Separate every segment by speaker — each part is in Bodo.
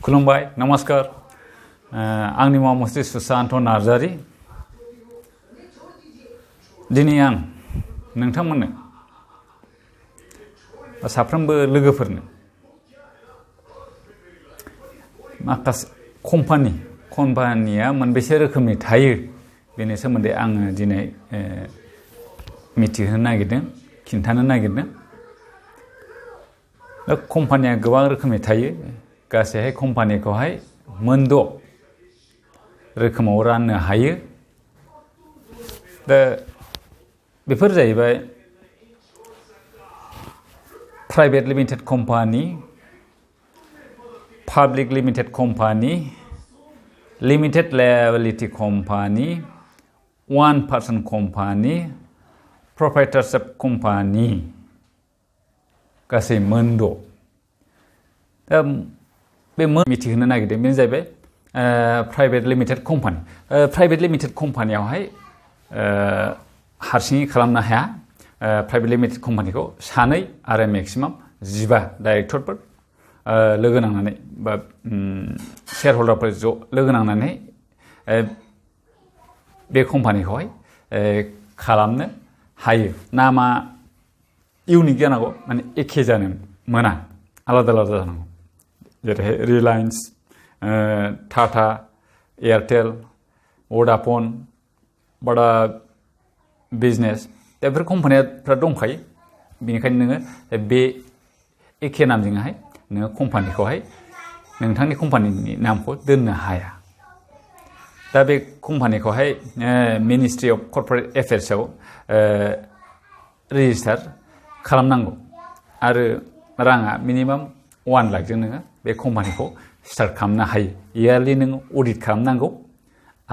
Speaker 1: खुलुमबाय नमस्कार आंनि मुङा मुस्रि सुसान्त नार्जारी दिनै आं नोंथांमोननो साफ्रोमबो लोगोफोरनो माखासे कम्पानिया मोनबेसे रोखोमनि थायो बेनि सोमोन्दै आङो दिनै मिथिहोनो नागिरदों खिन्थानो नागिरदों कम्पानिया गोबां रोखोमनि थायो गासैहाय कम्पानिखौहाय मोनद' रोखोमाव राननो हायो दा बेफोर जाहैबाय private limited company public limited company limited liability company one person company proprietorship company गासै मोनद' दा बे मिथिहोनो नागिरदों बेनो जाहैबाय private limited company private limited कम्पानियावहाय हारसिङै खालामनो हाया प्राइभेट लिमिटेड कम्पानिखौ सानै आरो मेक्सिमाम 15 डाइरेक्टरफोर लोगो नांनानै बा शेयार हल्डारफोर ज' लोगो नांनानै बे कम्पानिखौहाय खालामनो हायो नामा इउनिक जानांगौ माने एखे जानो मोना आलादा आलादा जानांगौ जेरैहाय रिलायन्स टाटा एयारटेल वडाफन बड़ा बिजनेस बेफोर कम्पानिफ्रा दंखायो बेनिखायनो नोङो बे एखे नामजोंहाय नोङो कम्पानिखौहाय नोंथांनि कम्पानिनि नामखौ दोननो हाया दा बे कम्पानिखौहाय मिनिस्ट्रि अफ कर्परेट एफेयार्सआव रेजिस्टार खालामनांगौ आरो राङा मिनिमाम 1 लाखजों नोङो बे कम्पानिखौ स्टार्ट खालामनो हायो इयारलि नोङो अडिट खालामनांगौ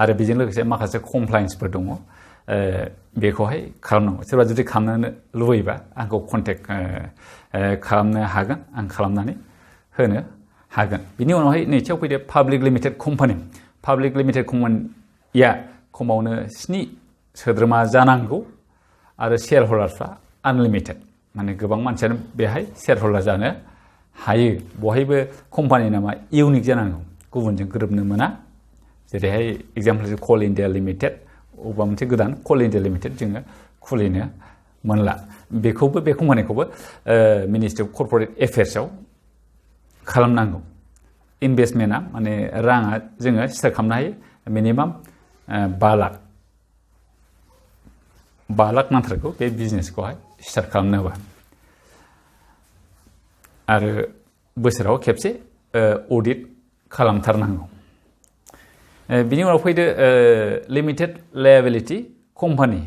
Speaker 1: आरो बेजों लोगोसे माखासे कमप्लायन्सफोर दङ बेखौहाय खालामनांगौ सोरबा जुदि खालामनो लुबैबा आंखौ कन्टेक्ट खालामनो हागोन आं खालामनानै होनो हागोन बिनि उनावहाय नैथियाव फैदो public limited company public limited कम्पानिया खमावनो 7 सोद्रोमा जानांगौ आरो शेयार हल्डारफ्रा आनलिमिटेड माने गोबां मानसियानो बेहाय शेयार हल्डार जानो हायो बहायबो कम्पानि नामा इउनिक जानांगौ गुबुनजों गोरोबनो मोना जेरैहाय एग्जाम्पल कल इन्डिया लिमिटेड अबेबा मोनसे गोदान कल इन्डिया लिमिटेड जोङो खुलिनो मोनला बेखौबो बे कम्पानिखौबो मिनिस्ट्रि अफ कर्परेट एफेयार्सआव खालामनांगौ इनभेस्टमेन्टआ माने राङा जोङो स्टार्ट खालामनो हायो मिनिमाम 5 लाख नांथारगौ बे बिजनेसखौहाय स्टार्ट खालामनोबा आरो बोसोराव खेबसे अडिट खालामथारनांगौ बिनि उनाव फैदो लिमिटेड लायबिलिटी कम्पानि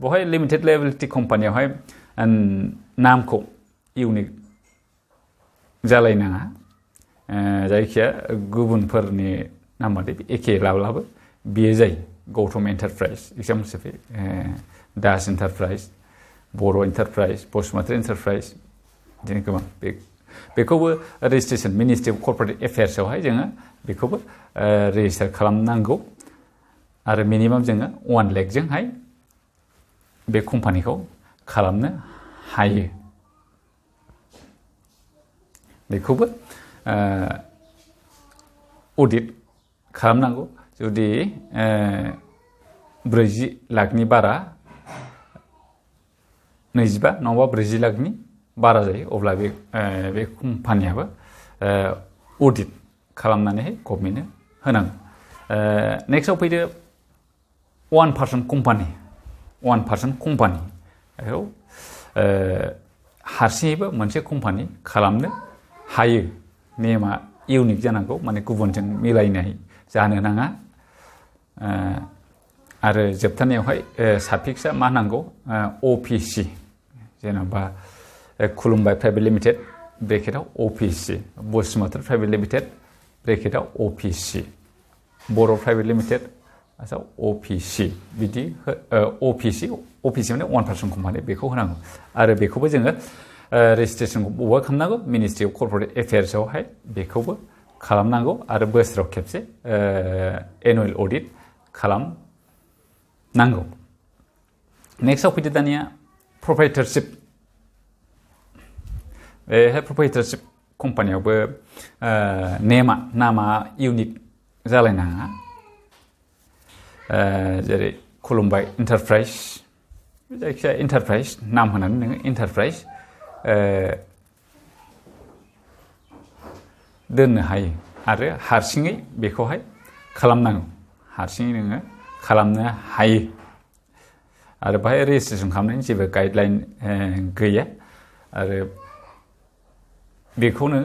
Speaker 1: बेवहाय लिमिटेड लायबिलिटी कम्पानियावहाय नामखौ इउनिक जालायनाङा जायखिया गुबुनफोरनि नामबादि एखे लाब्लाबो बियो जायो Gautam enterprise example Das enterprise Boro' enterprise Basumatary enterprise बिदिनो गोबां बेखौबो रेजिस्ट्रेसन मिनिस्ट्रि अफ कर्परेट एफेयार्सआवहाय जोङो बेखौबो रेजिस्टार खालामनांगौ आरो मिनिमाम जोङो 1 लाखजोंहाय बे कम्पानिखौ खालामनो हायो बेखौबो अडिट खालामनांगौ जुदि 40 लाखनि बारा 25 नङाबा 40 लाखनि बारा जायो अब्ला बे कम्पानियाबो अडिट खालामनानैहाय गभर्नमेन्टनो होनांगौ नेक्स्टआव फैदो वान पार्सन कम्पानि बेखौ हारसिङैबो मोनसे कम्पानि खालामनो हायो नेमा इउनिक जानांगौ माने गुबुनजों मिलायनाय जानो नाङा आरो जोबथारनायावहाय साफिक्सआ मा नांगौ अपिसि जेनेबा खुलुमबाय प्राइभेट लिमिटेड ब्रेकेटआव अपिसि बसुमतारी प्राइभेट लिमिटेड ब्रेकेटआव अपिसि बर' प्राइभेट लिमिटेड अपिसि बिदि अपिसि माने 1 पार्सन कम्पानि बेखौ होनांगौ आरो बेखौबो जोङो रेजिस्ट्रेसनखौ बबेबा खालामनांगौ मिनिस्ट्रि अफ कर्परेट एफेयार्सआवहाय बेखौबो खालामनांगौ आरो बोसोराव खेबसे एनुवेल अडिट खालामनांगौ नेक्स्टआव फैदो दानिया प्रप्राइटरशिप प्रप्राइटरशिप कम्पानियावबो नामा इउनिक जालायनाङा जेरै खुलुमबाय इन्टारप्राइज जायखिजाया इन्टारप्राइज नाम होनानै नोङो इन्टारप्राइज दोननो हायो आरो हारसिङै बेखौहाय खालामनांगौ हारसिङै नोङो खालामनो हायो आरो बाहाय रेजिस्ट्रेसन खालामनायनि जेबो गाइडलाइन गैया आरो बेखौनो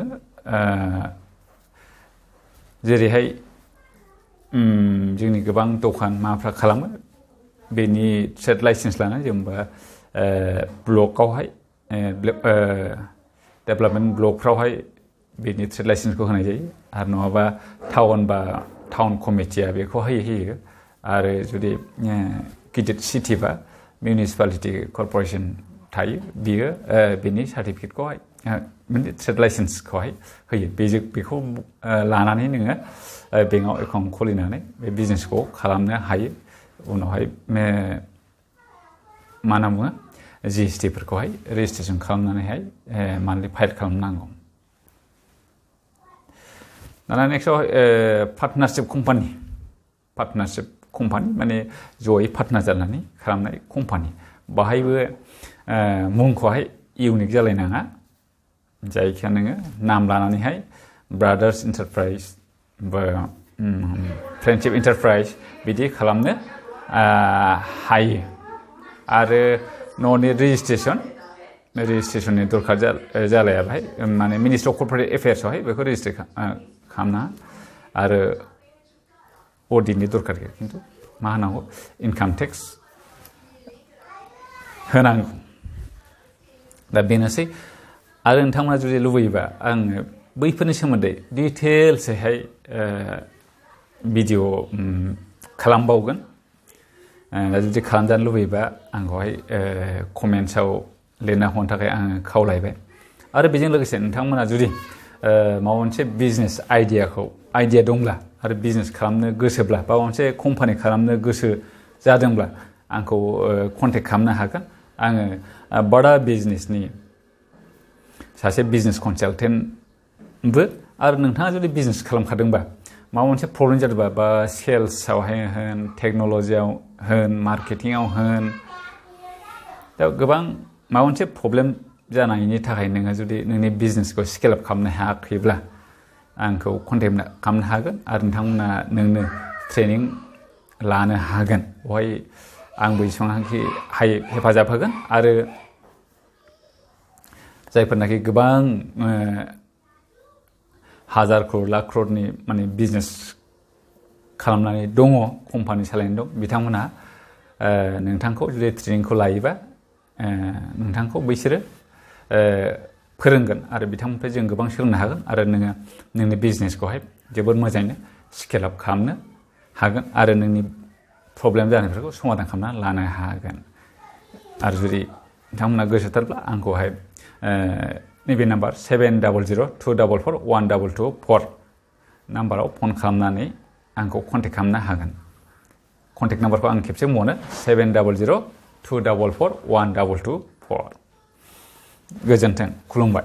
Speaker 1: जेरैहाय जोंनि गोबां दखान माबाफ्रा खालामो बेनि ट्रेड लाइसेन्स लानानै जेनेबा ब्लकआवहाय डेभेलपमेन्ट ब्लकफ्रावहाय बेनि ट्रेड लाइसेन्सखौ होनाय जायो आरो नङाबा टाउन कमिटिया बेखौ होयो आरो जुदि गिदिर सिटि बा मिउनिसिपालिटि कर्परेसन थायो बियो बेनि सार्टिफिकेटखौहाय ट्रेड लाइसेन्सखौहाय होयो बेखौ लानानै नोङो बेंकआव एकाउन्ट खुलिनानै बे बिजनेसखौ खालामनो हायो उनावहाय मा होनना बुङो GSTफोरखौहाय रेजिस्ट्रेसन खालामनानैहाय मान्थलि फाइल खालामनांगौ दाना नेक्स्टआव पार्टनारशिप कम्पानि माने जयै पार्टनार जानानै खालामनाय कम्पानि बाहायबो मुंखौहाय इउनिक जालायनाङा जायखिया नोङो नाम लानानैहाय ब्रादार्स इन्टारप्राइज बा फ्रेन्डशिप इन्टारप्राइज बिदि खालामनो हायो आरो न'नि रेजिस्ट्रेसननि दरखार जालाया बाहाय माने मिनिस्ट्रि अफ कर्परेट एफेयार्सआवहाय बेखौ रेजिस्टार खालामनाङा आरो अडिटनि दरखार गैया खिन्थु मा होनांगौ इनकाम टेक्स होनांगौ दा बेनोसै आरो नोंथांमोना जुदि लुबैयोबा आङो बैफोरनि सोमोन्दै डिटेल्सैहाय भिडिअ खालामबावगोन दा जुदि खालामजानो लुबैयोबा आंखौहाय कमेन्ट्सआव लिरना हरनो थाखाय आङो खावलायबाय आरो बेजों लोगोसे नोंथांमोना जुदि माबा मोनसे बिजनेस आइडिया दंब्ला आरो बिजनेस खालामनो गोसोब्ला बा मोनसे कम्पानि खालामनो गोसो जादोंब्ला आंखौ कन्टेक्ट खालामनो हागोन आङो बादा बिजनेसनि सासे बिजनेस कनसालटेन्टबो आरो नोंथाङा जुदि बिजनेस खालामखादोंबा माबा मोनसे प्रब्लेम जादोंबा बा सेल्सआवहाय होन टेक्न'लजियाव होन मार्केटिंआव होन दा गोबां माबा मोनसे प्रब्लेम जानायनि थाखाय नोङो जुदि नोंनि बिजनेसखौ स्केल आप खालामनो हायाखैब्ला आंखौ कन्टेक्ट खालामनो हागोन आरो नोंथांमोना नोंनो ट्रेनिं लानो हागोन बेवहाय आंबो एसेबांखि हायो हेफाजाब होगोन आरो जायफोरनाखि गोबां हाजार क्रर लाख क्ररनि माने बिजनेस खालामनानै दङ कम्पानि सालायनानै दं बिथांमोनहा नोंथांखौ जुदि ट्रेनिंखौ लायोबा नोंथांखौ बैसोरो फोरोंगोन आरो बिथांमोननिफ्राय जों गोबां सोलोंनो हागोन आरो नोङो नोंनि बिजनेसखौहाय जोबोद मोजाङैनो स्केल आप खालामनो हागोन आरो नोंनि प्रब्लेम जानायफोरखौ समाधान खालामना लानो हागोन आरो जुदि नोंथांमोना गोसोथारब्ला आंखौहाय नैबे नाम्बार 7002441224 नाम्बाराव फन खालामनानै आंखौ कन्टेक्ट खालामनो हागोन कन्टेक्ट नाम्बारखौ आं खेबसे बुंबावनो 7002441224 गोजोन्थों खुलुमबाय